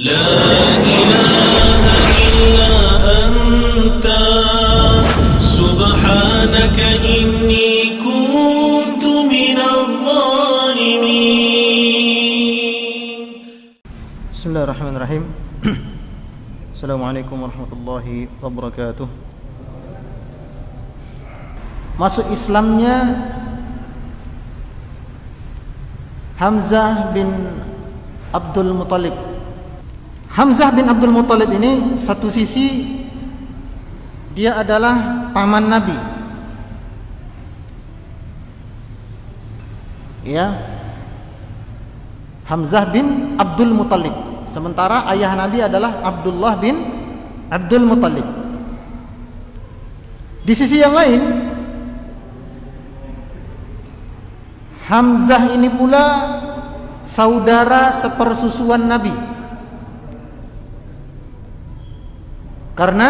لا إله إلا أنت سبحانك إني كنت من الظالمين. بسم الله الرحمن الرحيم. السلام عليكم ورحمة الله وبركاته. Masuk Islamnya Hamzah bin Abdul Muttalib. Hamzah bin Abdul Muttalib ini satu sisi dia adalah paman Nabi, ya, Hamzah bin Abdul Muttalib. Sementara ayah Nabi adalah Abdullah bin Abdul Muttalib. Di sisi yang lain, Hamzah ini pula saudara sepersusuan Nabi. Karena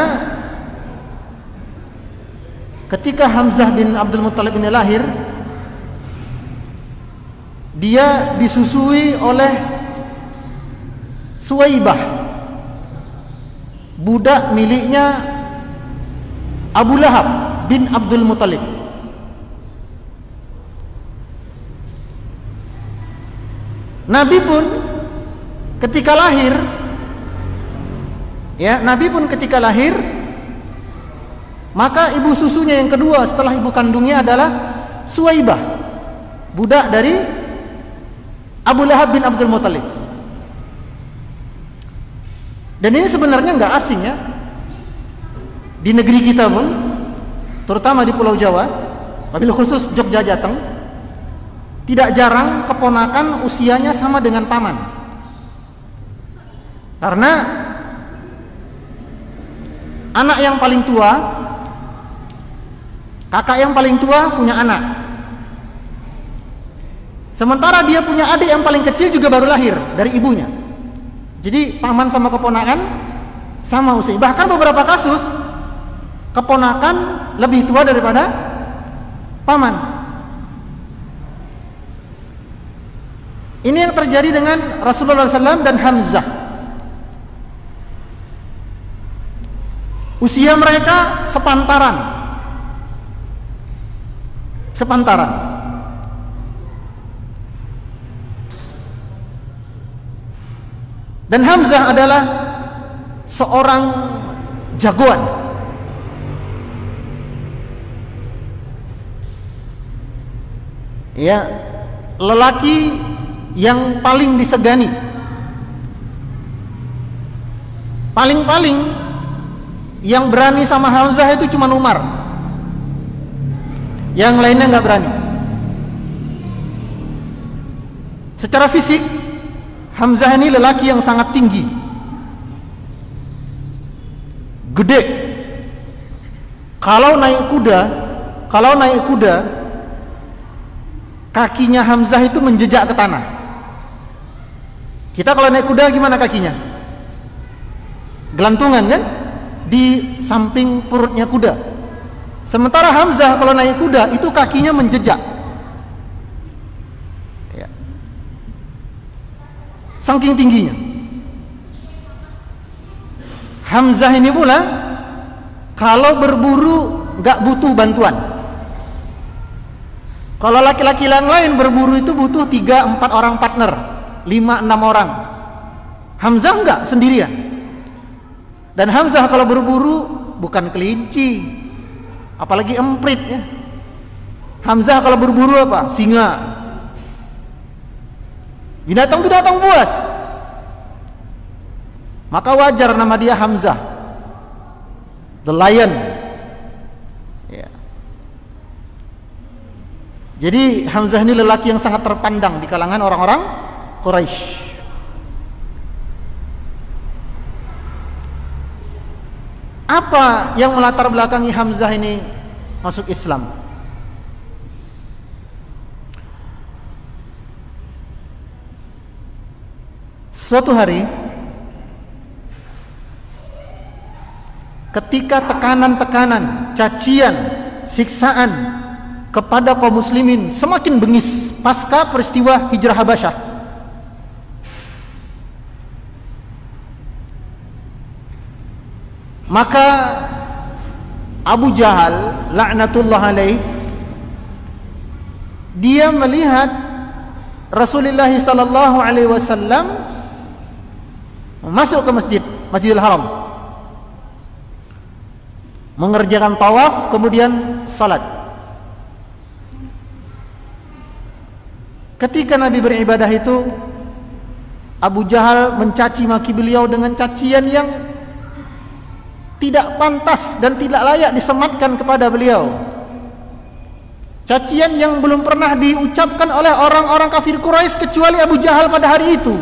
ketika Hamzah bin Abdul Muttalib ini lahir, dia disusui oleh Suwaibah, budak miliknya Abu Lahab bin Abdul Muttalib. Nabi pun ketika lahir, ya, Nabi pun ketika lahir, maka ibu susunya yang kedua setelah ibu kandungnya adalah Suwaibah, budak dari Abu Lahab bin Abdul Muttalib. Dan ini sebenarnya nggak asing, ya, di negeri kita pun, terutama di Pulau Jawa, wabil khusus Jogja Jateng, tidak jarang keponakan usianya sama dengan paman. Karena anak yang paling tua, kakak yang paling tua punya anak, sementara dia punya adik yang paling kecil juga baru lahir dari ibunya. Jadi paman sama keponakan sama usia. Bahkan beberapa kasus keponakan lebih tua daripada paman. Ini yang terjadi dengan Rasulullah SAW dan Hamzah. Usia mereka sepantaran. Dan Hamzah adalah seorang jagoan. Ya, lelaki yang paling disegani. Paling-paling yang berani sama Hamzah itu cuma Umar. Yang lainnya nggak berani. Secara fisik, Hamzah ini lelaki yang sangat tinggi, gede. Kalau naik kuda, kakinya Hamzah itu menjejak ke tanah. Kita kalau naik kuda gimana kakinya? Gelantungan kan? Di samping perutnya kuda. Sementara Hamzah kalau naik kuda itu kakinya menjejak, ya, saking tingginya. Hamzah ini pula kalau berburu nggak butuh bantuan. Kalau laki-laki yang lain berburu itu butuh 3-4 orang partner, 5-6 orang. Hamzah enggak, sendirian. Dan Hamzah kalau berburu bukan kelinci, apalagi emprit, ya. Hamzah kalau berburu apa? Singa. Binatang-binatang buas. Maka wajar nama dia Hamzah, the lion. Jadi Hamzah ini lelaki yang sangat terpandang di kalangan orang-orang Quraisy. Apa yang melatar belakangi Hamzah ini masuk Islam? Suatu hari, ketika tekanan-tekanan, cacian, siksaan kepada kaum muslimin semakin bengis pasca peristiwa hijrah Habasyah, Maka Abu Jahal laknatullah alaih, dia melihat Rasulullah sallallahu alaihi wasallam masuk ke Masjidil Haram, mengerjakan tawaf, kemudian salat. Ketika Nabi beribadah itu, Abu Jahal mencaci maki beliau dengan cacian yang tidak pantas dan tidak layak disematkan kepada beliau. Cacian yang belum pernah diucapkan oleh orang-orang kafir Quraisy kecuali Abu Jahal pada hari itu.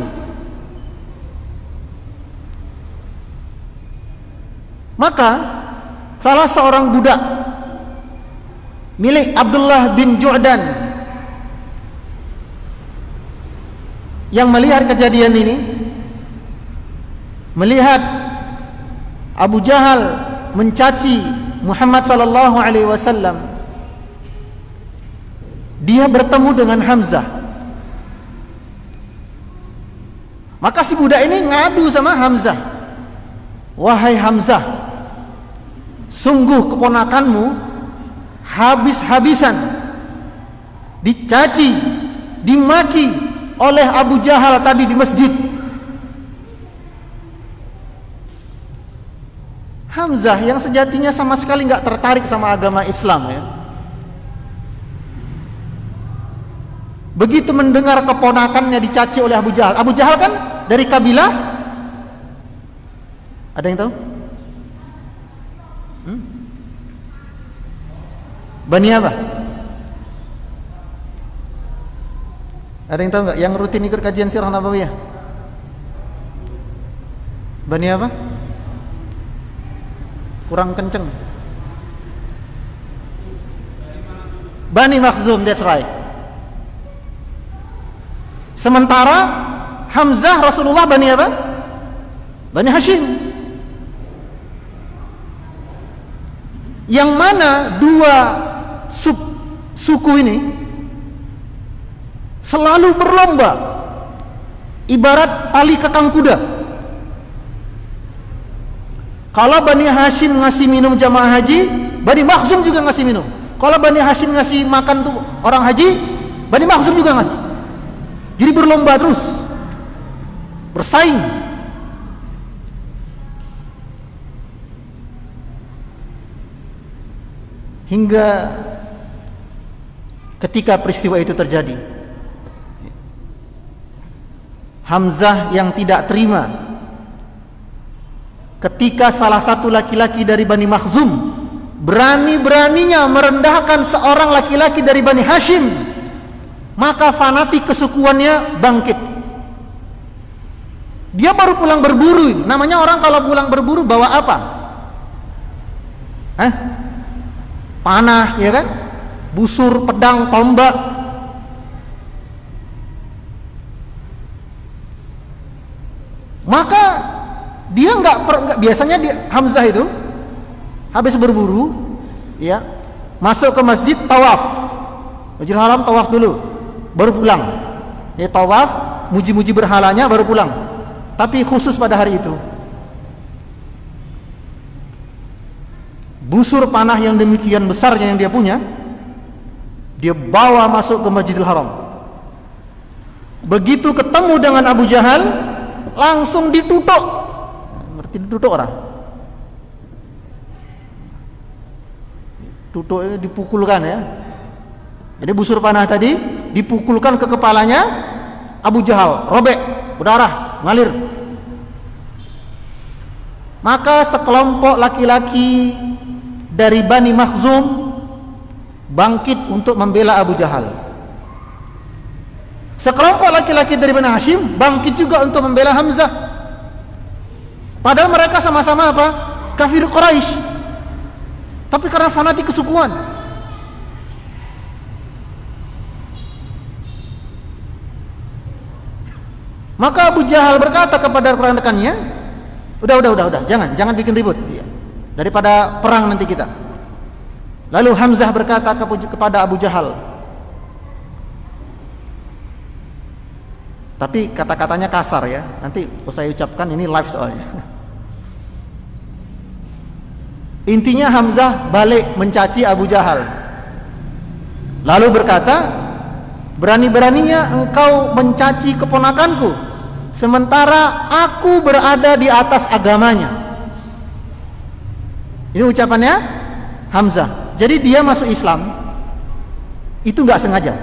Maka salah seorang budak milik Abdullah bin Ju'dan yang melihat kejadian ini, melihat Abu Jahal mencaci Muhammad sallallahu alaihi wasallam, dia bertemu dengan Hamzah. Maka si budak ini ngadu sama Hamzah, "Wahai Hamzah, sungguh keponakanmu habis-habisan dicaci, dimaki oleh Abu Jahal tadi di masjid." Hamzah yang sejatinya sama sekali nggak tertarik sama agama Islam ya, begitu mendengar keponakannya dicaci oleh Abu Jahal. Abu Jahal kan dari kabilah, ada yang tahu? Bani apa? Ada yang tahu nggak? Yang rutin ikut kajian Sirah Nabawiyah? Bani apa? Kurang kenceng. Bani Makhzum, that's right. Sementara Hamzah Rasulullah Bani apa? Bani Hashim. Yang mana dua suku ini selalu berlomba, ibarat tali kekang kuda. Kalau Bani Hashim ngasih minum jamaah haji, Bani Makhzum juga ngasih minum. Kalau Bani Hashim ngasih makan tuh orang haji, Bani Makhzum juga ngasih. Jadi berlomba terus, bersaing. Hingga ketika peristiwa itu terjadi, Hamzah yang tidak terima ketika salah satu laki-laki dari Bani Makhzum berani-beraninya merendahkan seorang laki-laki dari Bani Hashim, maka fanatik kesukuannya bangkit. Dia baru pulang berburu. Namanya orang kalau pulang berburu bawa apa? Panah, ya kan? Busur, pedang, tombak. Maka dia nggak biasanya Hamzah itu habis berburu, ya, masuk ke masjid, tawaf, Masjidil Haram, tawaf dulu, baru pulang. Ya, tawaf, muji-muji berhalanya, baru pulang. Tapi khusus pada hari itu, busur panah yang demikian besarnya yang dia punya, dia bawa masuk ke Masjidil Haram. Begitu ketemu dengan Abu Jahal, langsung ditutuk. Ngerti ditutuk orang? Tutuk ini dipukulkan ya. Jadi busur panah tadi dipukulkan ke kepalanya Abu Jahal, robek, berdarah, ngalir. Maka sekelompok laki-laki dari Bani Makhzum bangkit untuk membela Abu Jahal. Sekelompok laki-laki dari Bani Hashim bangkit juga untuk membela Hamzah. Padahal mereka sama-sama apa? Kafir Quraisy. Tapi karena fanatik kesukuan. Maka Abu Jahal berkata kepada rekan-rekannya, udah, jangan bikin ribut. Daripada perang nanti kita. Lalu Hamzah berkata kepada Abu Jahal, tapi kata-katanya kasar ya, nanti saya ucapkan, ini live soalnya. Intinya Hamzah balik mencaci Abu Jahal, lalu berkata, berani-beraninya engkau mencaci keponakanku, sementara aku berada di atas agamanya. Ini ucapannya Hamzah. Jadi dia masuk Islam itu nggak sengaja,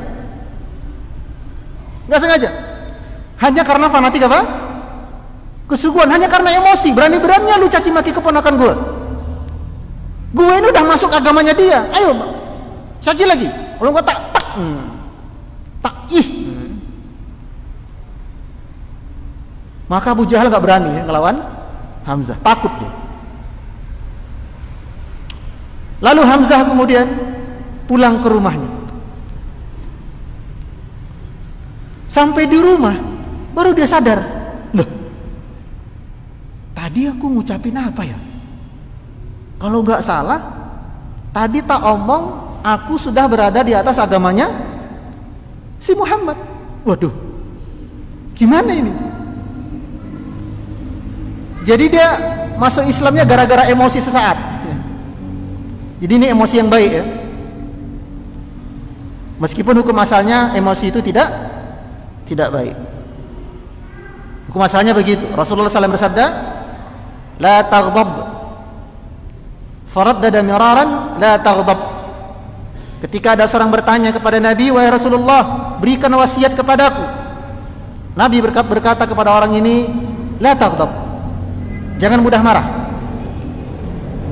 hanya karena fanatik apa? Kesuguhan, hanya karena emosi. Berani-beraninya lu caci maki keponakan gue ini udah masuk agamanya dia, ayo caci lagi. Kalau enggak maka Abu Jahal nggak berani ya ngelawan Hamzah, takut dia. Lalu Hamzah kemudian pulang ke rumahnya. Sampai di rumah baru dia sadar, loh, tadi aku ngucapin apa ya? Kalau nggak salah, tadi tak omong aku sudah berada di atas agamanya si Muhammad. Waduh, gimana ini? Jadi dia masuk Islamnya gara-gara emosi sesaat. Jadi ini emosi yang baik ya. Meskipun hukum asalnya emosi itu tidak baik. Hukum asalnya begitu. Rasulullah SAW bersabda, la taghdab. Faraddada miraran, la taghdab. Ketika ada seorang bertanya kepada Nabi, wahai Rasulullah, berikan wasiat kepadaku. Nabi berkata kepada orang ini, la taghdab. Jangan mudah marah.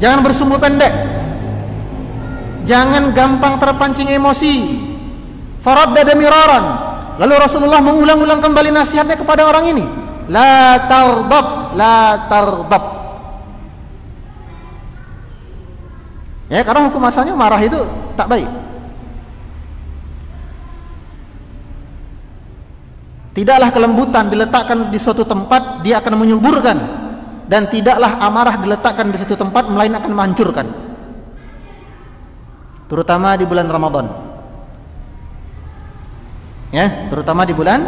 Jangan bersumbu pendek. Jangan gampang terpancing emosi. Faraddada miraran. Lalu Rasulullah mengulang-ulang kembali nasihatnya kepada orang ini, la taghdab, la taghdab. Ya, karena hukum asalnya marah itu tak baik. Tidaklah kelembutan diletakkan di suatu tempat, dia akan menyuburkan, dan tidaklah amarah diletakkan di suatu tempat, melainkan akan menghancurkan. Terutama di bulan Ramadan. Ya, terutama di bulan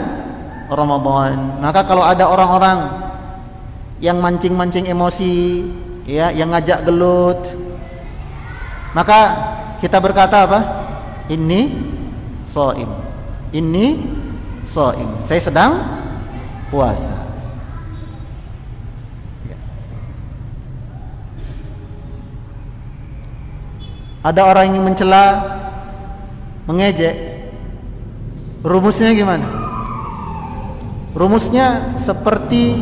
Ramadan. Maka kalau ada orang-orang yang mancing-mancing emosi, ya, yang ngajak gelut, maka kita berkata apa? Inni shaim. Inni shaim. Saya sedang puasa. Ada orang yang mencela, mengejek. Rumusnya gimana? Rumusnya seperti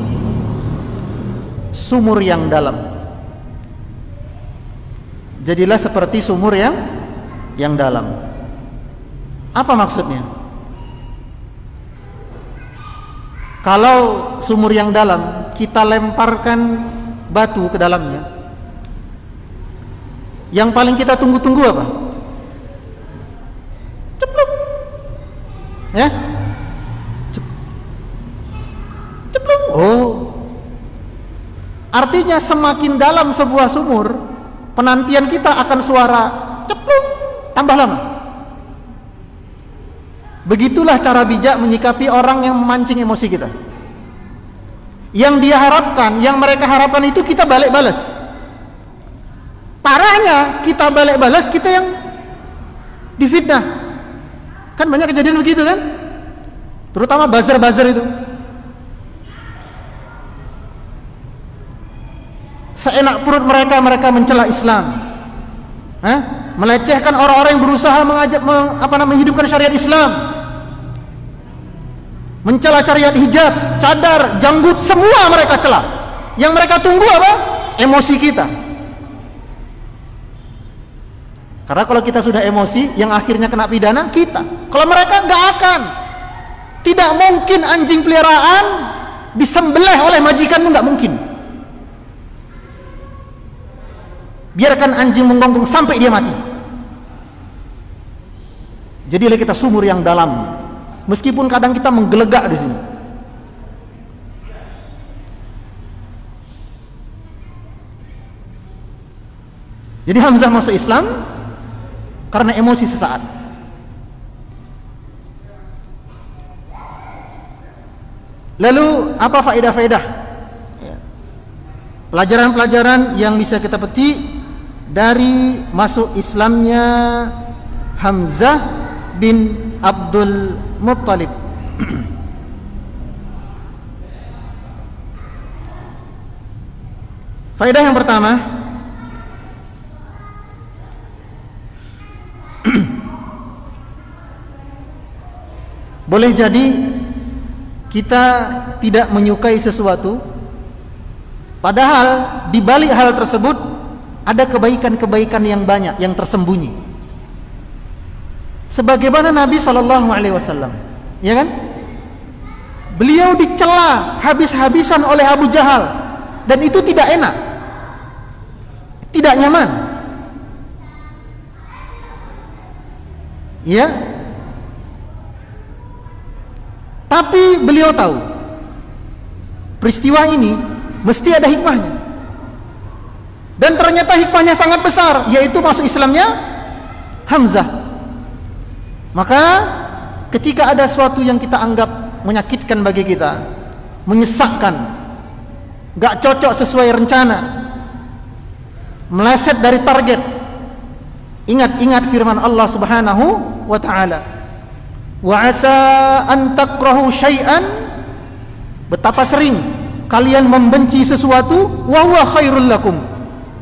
sumur yang dalam. Jadilah seperti sumur yang dalam. Apa maksudnya? Kalau sumur yang dalam kita lemparkan batu ke dalamnya, yang paling kita tunggu-tunggu apa? Ceplok. Ya? Ceplok. Oh. Artinya semakin dalam sebuah sumur, penantian kita akan suara ceplok tambah lama. Begitulah cara bijak menyikapi orang yang memancing emosi kita. Yang dia harapkan, yang mereka harapkan itu kita balik balas. Parahnya kita balik balas, kita yang difitnah. Kan banyak kejadian begitu kan? Terutama buzzer-buzzer itu. Seenak perut mereka mencela Islam. Melecehkan orang-orang yang berusaha menghidupkan syariat Islam. Mencela syariat hijab, cadar, janggut, semua mereka cela. Yang mereka tunggu apa? Emosi kita. Karena kalau kita sudah emosi, yang akhirnya kena pidana kita. Kalau mereka nggak akan. Tidak mungkin anjing peliharaan disembelih oleh majikan, nggak mungkin. Biarkan anjing menggonggong sampai dia mati. Jadilah kita sumur yang dalam. Meskipun kadang kita menggelegak di sini. Jadi Hamzah masuk Islam karena emosi sesaat. Lalu apa faedah-faedah? Pelajaran-pelajaran yang bisa kita petik dari masuk Islamnya Hamzah bin Abdul Muttalib. Faedah yang pertama, boleh jadi kita tidak menyukai sesuatu, padahal di balik hal tersebut ada kebaikan-kebaikan yang banyak yang tersembunyi. Sebagaimana Nabi SAW, ya kan? Beliau dicela habis-habisan oleh Abu Jahal, dan itu tidak enak, tidak nyaman. Ya. Tapi beliau tahu peristiwa ini mesti ada hikmahnya. Dan ternyata hikmahnya sangat besar, yaitu masuk Islamnya Hamzah. Maka ketika ada sesuatu yang kita anggap menyakitkan bagi kita, menyesakkan, gak cocok sesuai rencana, meleset dari target, ingat firman Allah Subhanahu wa ta'ala, wa asa an takrahu syai'an, betapa sering kalian membenci sesuatu, wa huwa khairul lakum,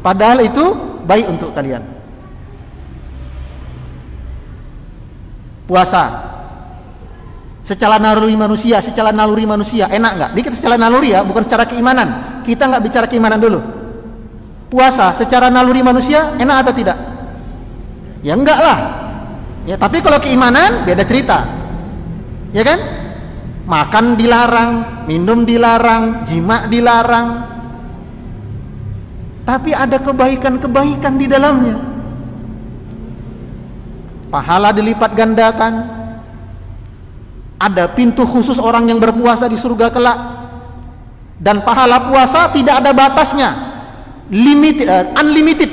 padahal itu baik untuk kalian. Puasa secara naluri manusia enak nggak? Ini kita secara naluri ya, bukan secara keimanan. Kita nggak bicara keimanan dulu. Puasa secara naluri manusia enak atau tidak? Ya enggak lah. Ya, tapi kalau keimanan beda cerita. Ya kan? Makan dilarang, minum dilarang, jima dilarang. Tapi ada kebaikan-kebaikan di dalamnya. Pahala dilipat gandakan. Ada pintu khusus orang yang berpuasa di surga kelak. Dan pahala puasa tidak ada batasnya, unlimited.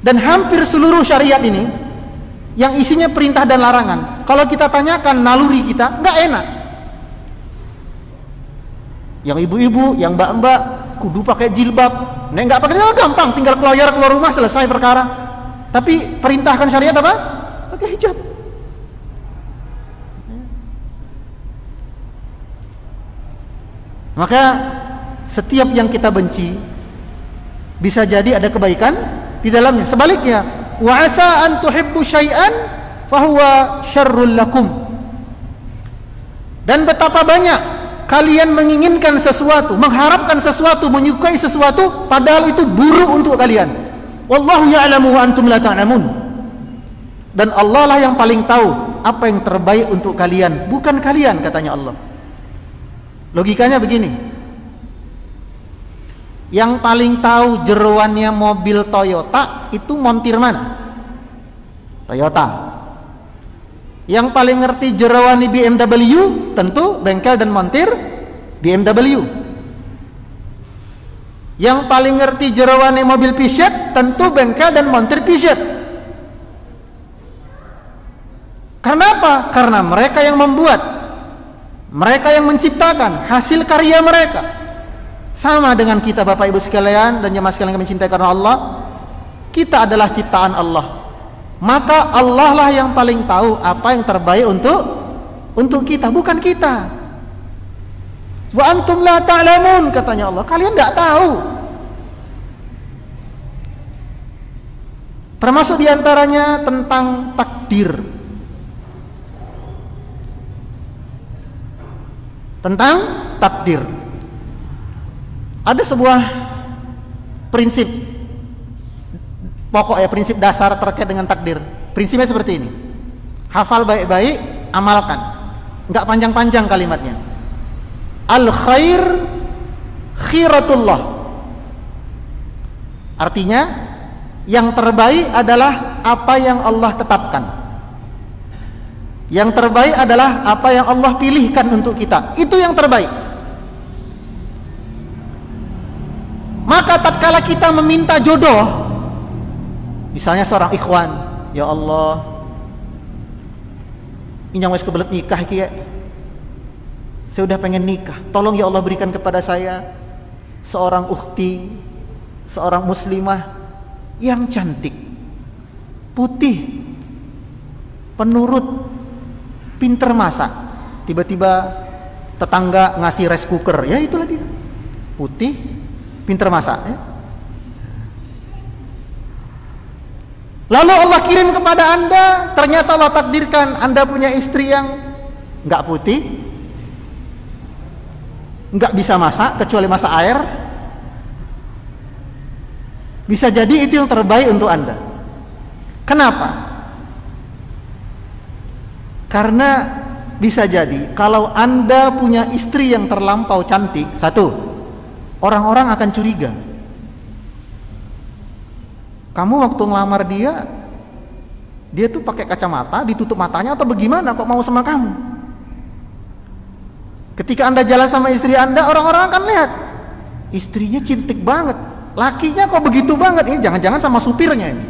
Dan hampir seluruh syariat ini yang isinya perintah dan larangan, kalau kita tanyakan naluri kita, nggak enak. Yang ibu-ibu, yang mbak-mbak kudu pakai jilbab, nek nggak pakai jilbab gampang, tinggal keluar rumah selesai perkara. Tapi perintahkan syariat apa? Pakai hijab. Maka setiap yang kita benci bisa jadi ada kebaikan di dalamnya. Sebaliknya, wa asa an tuhibbu syai'an fahuwa syarrul lakum. Dan betapa banyak kalian menginginkan sesuatu, mengharapkan sesuatu, menyukai sesuatu, padahal itu buruk untuk kalian. Wallahu ya'lamu wa antum la ta'lamun. Dan Allah lah yang paling tahu apa yang terbaik untuk kalian, bukan kalian, katanya Allah. Logikanya begini, yang paling tahu jeroannya mobil Toyota itu montir mana? Toyota. Yang paling ngerti jeroan BMW tentu bengkel dan montir BMW. Yang paling ngerti jeroan mobil Fiat tentu bengkel dan montir Fiat. Karena apa? Karena mereka yang membuat, mereka yang menciptakan, hasil karya mereka. Sama dengan kita Bapak Ibu sekalian dan jemaah sekalian yang mencintai karena Allah, kita adalah ciptaan Allah. Maka Allah lah yang paling tahu apa yang terbaik untuk kita, bukan kita. Wa antum la ta'lamun, katanya Allah, kalian tidak tahu. Termasuk diantaranya tentang takdir. Tentang takdir. Ada sebuah prinsip pokok ya, prinsip dasar terkait dengan takdir. Prinsipnya seperti ini. Hafal baik-baik, amalkan. Enggak panjang-panjang kalimatnya. Al khair khiratullah. Artinya yang terbaik adalah apa yang Allah tetapkan. Yang terbaik adalah apa yang Allah pilihkan untuk kita. Itu yang terbaik. Maka tatkala kita meminta jodoh, misalnya seorang ikhwan, ya Allah, inyang wis kebelet nikah iki ya. Saya udah pengen nikah. Tolong ya Allah berikan kepada saya seorang ukhti, seorang muslimah yang cantik, putih, penurut, pinter masak. Tiba-tiba tetangga ngasih rice cooker, ya itulah dia, putih, pinter masak, ya. Lalu Allah kirim kepada Anda, ternyata Allah takdirkan Anda punya istri yang nggak putih, nggak bisa masak kecuali masak air. Bisa jadi itu yang terbaik untuk Anda. Kenapa? Karena bisa jadi kalau Anda punya istri yang terlampau cantik, satu, orang-orang akan curiga. Kamu waktu ngelamar dia tuh pakai kacamata, ditutup matanya atau bagaimana kok mau sama kamu? Ketika Anda jalan sama istri Anda, orang-orang akan lihat istrinya cantik banget, lakinya kok begitu banget, ini jangan-jangan sama supirnya ini.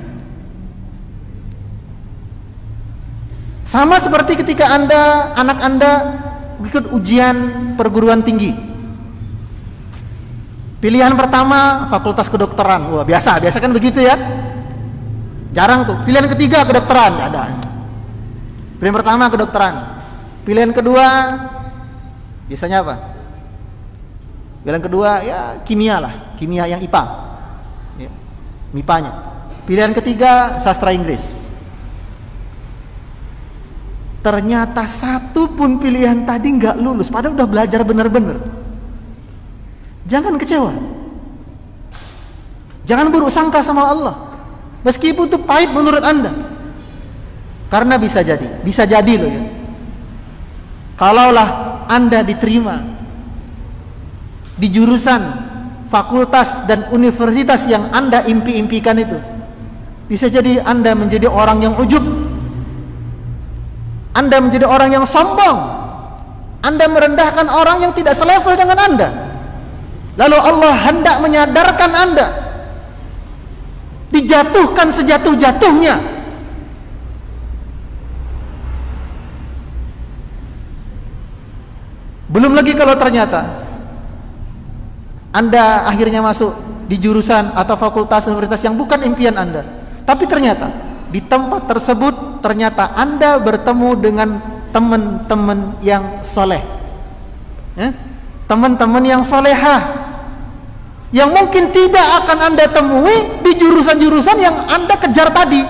Sama seperti ketika anak Anda ikut ujian perguruan tinggi. Pilihan pertama fakultas kedokteran. Wah, biasa kan begitu ya. Jarang tuh. Pilihan ketiga kedokteran, nggak ada. Pilihan pertama kedokteran. Pilihan kedua biasanya apa? Pilihan kedua ya kimia lah, kimia yang IPA. Ya, MIPA-nya. Pilihan ketiga sastra Inggris. Ternyata satu pun pilihan tadi nggak lulus, padahal udah belajar bener-bener. Jangan kecewa. Jangan buruk sangka sama Allah. Meskipun itu pahit menurut Anda. Karena bisa jadi loh ya. Kalaulah Anda diterima di jurusan, fakultas dan universitas yang Anda impi-impikan itu, bisa jadi Anda menjadi orang yang ujub. Anda menjadi orang yang sombong. Anda merendahkan orang yang tidak selevel dengan Anda. Lalu Allah hendak menyadarkan Anda, dijatuhkan sejatuh-jatuhnya. Belum lagi kalau ternyata Anda akhirnya masuk di jurusan atau fakultas universitas yang bukan impian Anda, tapi ternyata di tempat tersebut ternyata Anda bertemu dengan teman-teman yang soleh, teman-teman yang solehah, yang mungkin tidak akan Anda temui di jurusan-jurusan yang Anda kejar tadi.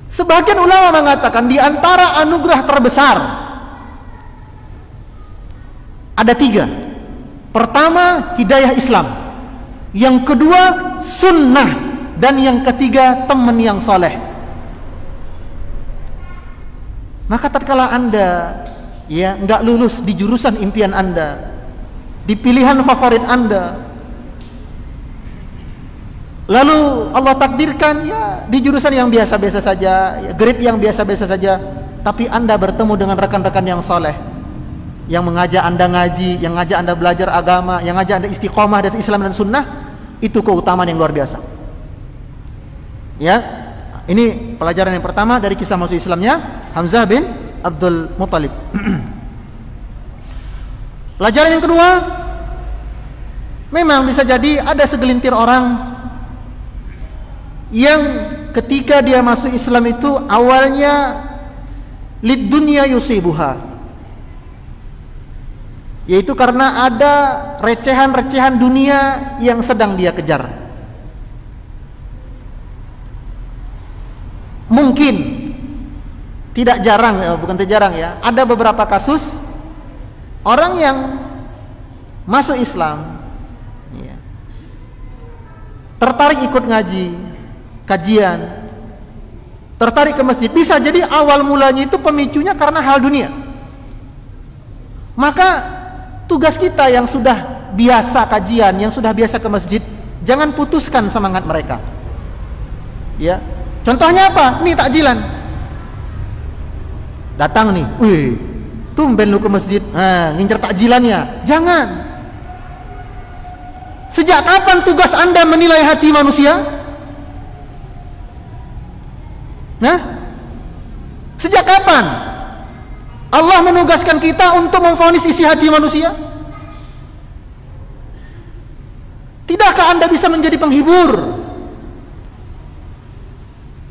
Sebagian ulama mengatakan di antara anugerah terbesar ada 3. Pertama, hidayah Islam. Yang kedua, sunnah. Dan yang ketiga, teman yang soleh. Maka tatkala Anda ya nggak lulus di jurusan impian Anda, di pilihan favorit Anda, lalu Allah takdirkan ya di jurusan yang biasa-biasa saja, ya, grade yang biasa-biasa saja, tapi Anda bertemu dengan rekan-rekan yang soleh, yang mengajak Anda ngaji, yang ngajak Anda belajar agama, yang ngajak Anda istiqomah dari Islam dan Sunnah, itu keutamaan yang luar biasa. Ya, ini pelajaran yang pertama dari kisah masuk Islamnya Hamzah bin Abdul Muttalib. Pelajaran yang kedua, memang bisa jadi ada segelintir orang yang ketika dia masuk Islam itu awalnya lid dunya yusibuha, yaitu karena ada recehan-recehan dunia yang sedang dia kejar. Mungkin tidak jarang, bukan tidak jarang ya, ada beberapa kasus orang yang masuk Islam ya, tertarik ikut ngaji, kajian, tertarik ke masjid. Bisa jadi awal mulanya itu pemicunya karena hal dunia. Maka tugas kita yang sudah biasa kajian, yang sudah biasa ke masjid, jangan putuskan semangat mereka. Ya, contohnya apa? Nih takjilan. Datang nih, wih, tumben lu ke masjid, ngincer takjilannya. Jangan. Sejak kapan tugas Anda menilai hati manusia? Nah, sejak kapan Allah menugaskan kita untuk memvonis isi hati manusia? Tidakkah Anda bisa menjadi penghibur?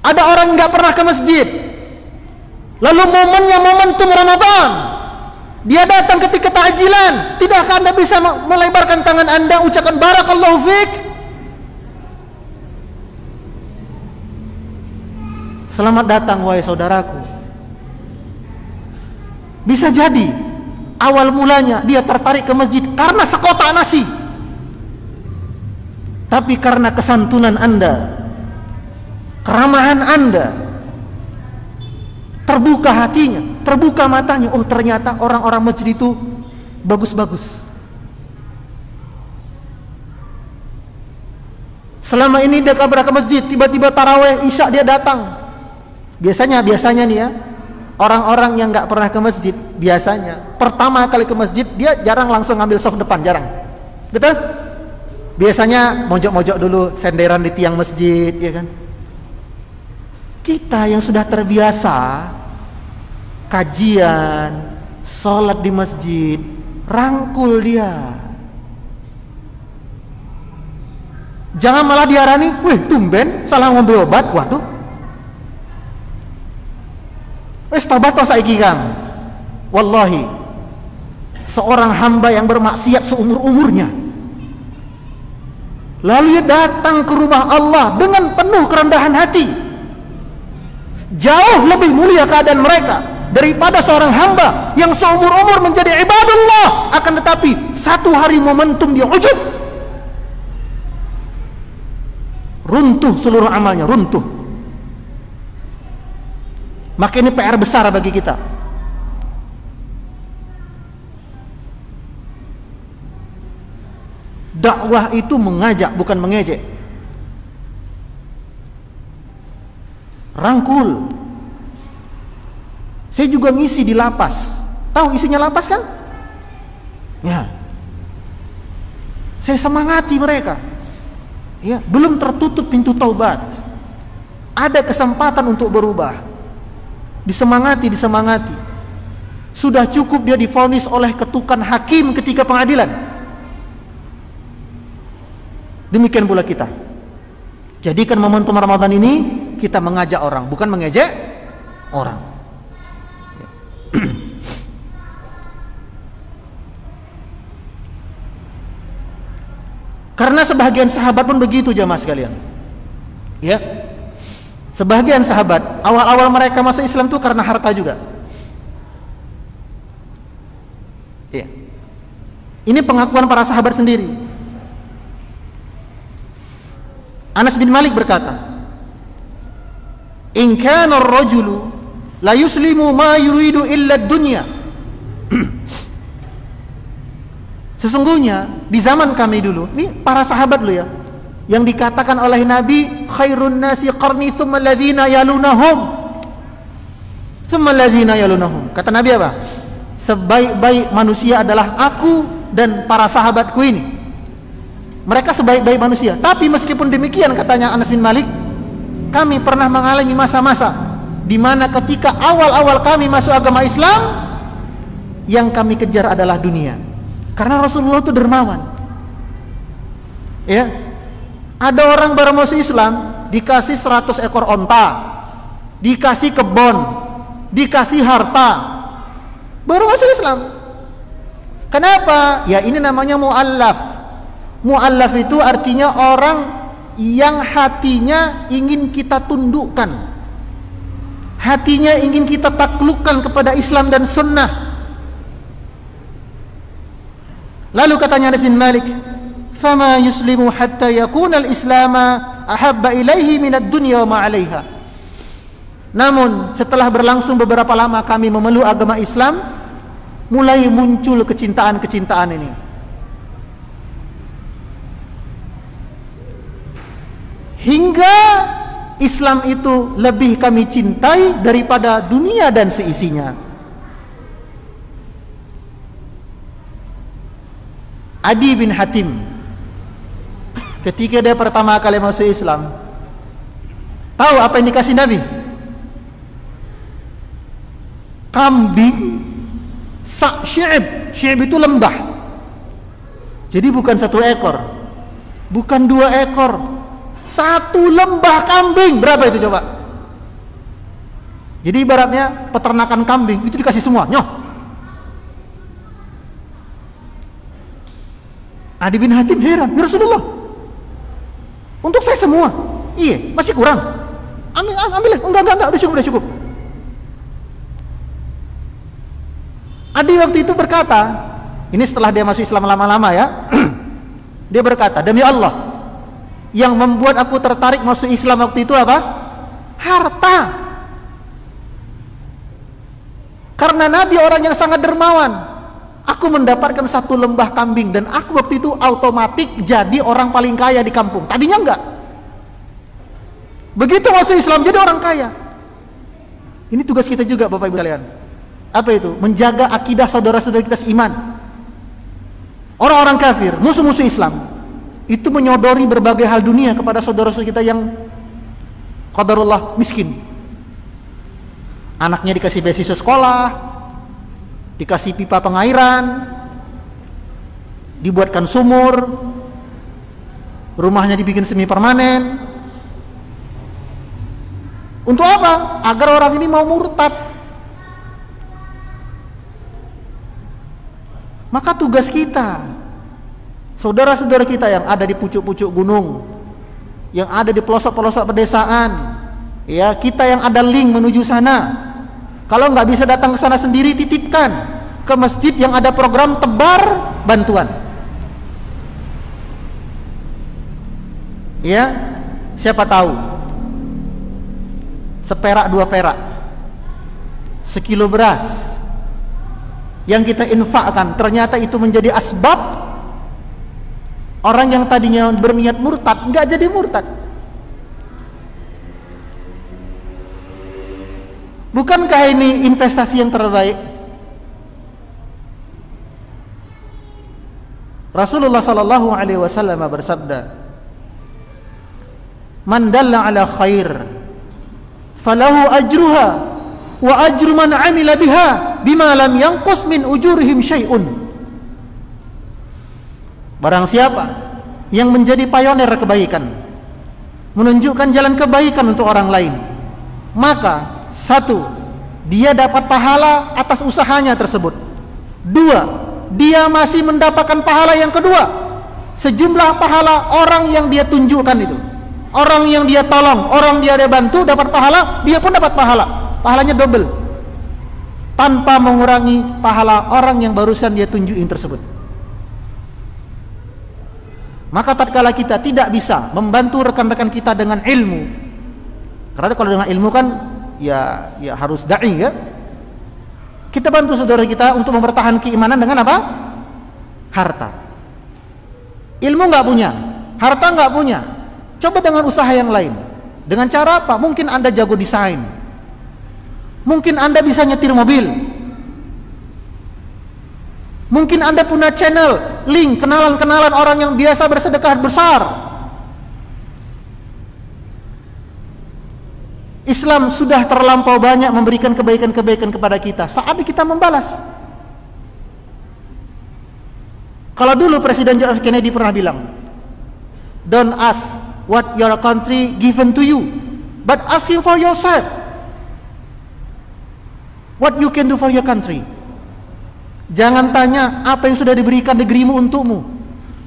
Ada orang nggak pernah ke masjid, lalu momennya momentum Ramadan, dia datang ketika takjilan. Tidakkah Anda bisa melebarkan tangan Anda, ucapkan barakallahu fiik? Selamat datang wahai saudaraku. Bisa jadi awal mulanya dia tertarik ke masjid karena sekotak nasi, tapi karena kesantunan Anda, keramahan Anda, terbuka hatinya, terbuka matanya. Oh, ternyata orang-orang masjid itu bagus-bagus. Selama ini dia kabar ke masjid, tiba-tiba taraweh isya dia datang. Biasanya nih ya, orang-orang yang nggak pernah ke masjid, biasanya pertama kali ke masjid dia jarang langsung ngambil soft depan, jarang. Betul? Biasanya mojok-mojok dulu senderan di tiang masjid, ya kan? Kita yang sudah terbiasa kajian, sholat di masjid, rangkul dia. Jangan malah diarani, wih tumben salah ngambil obat, waduh. Wis tobat toh saiki Kang. Wallahi, seorang hamba yang bermaksiat seumur-umurnya, lalu dia datang ke rumah Allah dengan penuh kerendahan hati, jauh lebih mulia keadaan mereka daripada seorang hamba yang seumur-umur menjadi ibadullah, akan tetapi satu hari momentum dia ujub, runtuh seluruh amalnya, runtuh. Maka ini PR besar bagi kita. Dakwah itu mengajak, bukan mengejek. Rangkul. Saya juga ngisi di lapas. Tahu isinya lapas kan? Ya. Saya semangati mereka. Ya, belum tertutup pintu taubat. Ada kesempatan untuk berubah. Disemangati. Sudah cukup dia divonis oleh ketukan hakim ketika pengadilan. Demikian pula kita. Jadikan momentum Ramadan ini kita mengajak orang, bukan mengejek orang. Karena sebahagian sahabat pun begitu jamaah sekalian. Ya. Sebagian sahabat awal-awal mereka masuk Islam itu karena harta juga. Ya. Ini pengakuan para sahabat sendiri. Anas bin Malik berkata, "In kana ar-rajulu la yuslimu ma yuridu illa ad-dunya." Sesungguhnya di zaman kami dulu, ini para sahabat loh ya, yang dikatakan oleh Nabi, khairun nasi qarni thumma alladhina yalunahum. Thumma alladhina yalunahum. Kata Nabi apa? Sebaik-baik manusia adalah aku dan para sahabatku ini. Mereka sebaik-baik manusia. Tapi meskipun demikian, katanya Anas bin Malik, kami pernah mengalami masa-masa di mana ketika awal-awal kami masuk agama Islam, yang kami kejar adalah dunia. Karena Rasulullah itu dermawan. Ya. Ada orang baru masuk Islam, dikasih 100 ekor onta, dikasih kebun, dikasih harta, baru masuk Islam. Kenapa? Ya ini namanya mu'allaf. Mu'allaf itu artinya orang yang hatinya ingin kita tundukkan, hatinya ingin kita taklukkan kepada Islam dan sunnah. Lalu katanya Anas bin Malik, fama yuslimu hatta yakuna al-islama ahabba ilaihi minad dunya wa ma 'alaiha. Namun setelah berlangsung beberapa lama kami memeluk agama Islam, mulai muncul kecintaan-kecintaan ini. Hingga Islam itu lebih kami cintai daripada dunia dan seisinya. Adi bin Hatim, ketika dia pertama kali masuk Islam, tahu apa yang dikasih Nabi? Kambing Syi'ib. Syi'ib itu lembah. Jadi bukan 1 ekor, bukan 2 ekor, 1 lembah kambing. Berapa itu coba? Jadi ibaratnya peternakan kambing itu dikasih semua. Nyoh. Adi bin Hatim heran, ya Rasulullah, untuk saya semua? Iya, masih kurang. Ambil. Enggak, udah cukup. Adi waktu itu berkata, ini setelah dia masuk Islam lama-lama ya, dia berkata, demi Allah, yang membuat aku tertarik masuk Islam waktu itu apa? Harta. Karena Nabi orang yang sangat dermawan. Aku mendapatkan 1 lembah kambing dan aku waktu itu otomatis jadi orang paling kaya di kampung. Tadinya enggak. Begitu masuk Islam jadi orang kaya. Ini tugas kita juga Bapak Ibu kalian. Apa itu? Menjaga akidah saudara-saudara kita seiman. Orang-orang kafir, musuh-musuh Islam, itu menyodori berbagai hal dunia kepada saudara-saudara kita yang qadarullah miskin. Anaknya dikasih beasiswa sekolah, dikasih pipa pengairan, dibuatkan sumur, rumahnya dibikin semi permanen. Untuk apa? Agar orang ini mau murtad. Maka tugas kita, saudara-saudara kita yang ada di pucuk-pucuk gunung, yang ada di pelosok-pelosok pedesaan, ya, kita yang ada link menuju sana. Kalau nggak bisa datang ke sana sendiri, titipkan ke masjid yang ada program tebar bantuan. Ya, siapa tahu seperak 2 perak, sekilo beras yang kita infakkan ternyata itu menjadi asbab orang yang tadinya berniat murtad nggak jadi murtad. Bukankah ini investasi yang terbaik? Rasulullah sallallahu alaihi wasallam bersabda, "Man dalla ala khair falahu ajruha wa ajru man amila biha bima lam yanqus min ujurihim syai'un." Barang siapa yang menjadi pioner kebaikan, menunjukkan jalan kebaikan untuk orang lain, maka 1, dia dapat pahala atas usahanya tersebut. 2, dia masih mendapatkan pahala yang kedua, sejumlah pahala orang yang dia tunjukkan itu. Orang yang dia tolong, orang dia bantu dapat pahala, dia pun dapat pahala. Pahalanya double. Tanpa mengurangi pahala orang yang barusan dia tunjukin tersebut. Maka tatkala kita tidak bisa membantu rekan-rekan kita dengan ilmu, karena kalau dengan ilmu kan ya harus da'i ya. Kita bantu saudara kita untuk mempertahankan keimanan dengan apa? Harta. Ilmu nggak punya, harta nggak punya. Coba dengan usaha yang lain. Dengan cara apa? Mungkin Anda jago desain. Mungkin Anda bisa nyetir mobil. Mungkin Anda punya channel, link, kenalan-kenalan orang yang biasa bersedekah besar. Islam sudah terlampau banyak memberikan kebaikan-kebaikan kepada kita. Saatnya kita membalas. Kalau dulu Presiden John F. Kennedy pernah bilang, "Don't ask what your country given to you, but ask him for yourself. What you can do for your country." Jangan tanya apa yang sudah diberikan negerimu untukmu,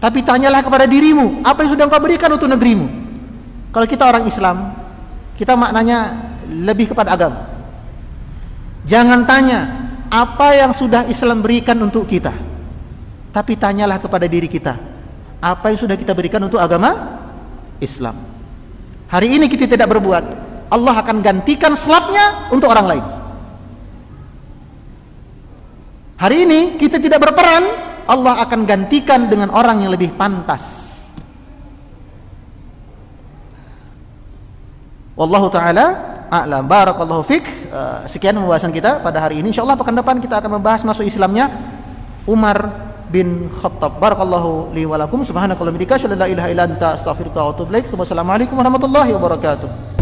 tapi tanyalah kepada dirimu, apa yang sudah engkau berikan untuk negerimu. Kalau kita orang Islam, kita maknanya lebih kepada agama. Jangan tanya apa yang sudah Islam berikan untuk kita, tapi tanyalah kepada diri kita, apa yang sudah kita berikan untuk agama Islam. Hari ini kita tidak berbuat, Allah akan gantikan slotnya untuk orang lain. Hari ini kita tidak berperan, Allah akan gantikan dengan orang yang lebih pantas. Wallahu ta'ala a'lam. Barakallahu fik. Sekian pembahasan kita pada hari ini. InsyaAllah pekan depan kita akan membahas masuk Islamnya Umar bin Khattab. Barakallahu li wa lakum. Subhanakallahumma wa bihamdika asyhadu an la ilaha illa anta astaghfiruka wa atubu ilaik. Wassalamualaikum warahmatullahi wabarakatuh.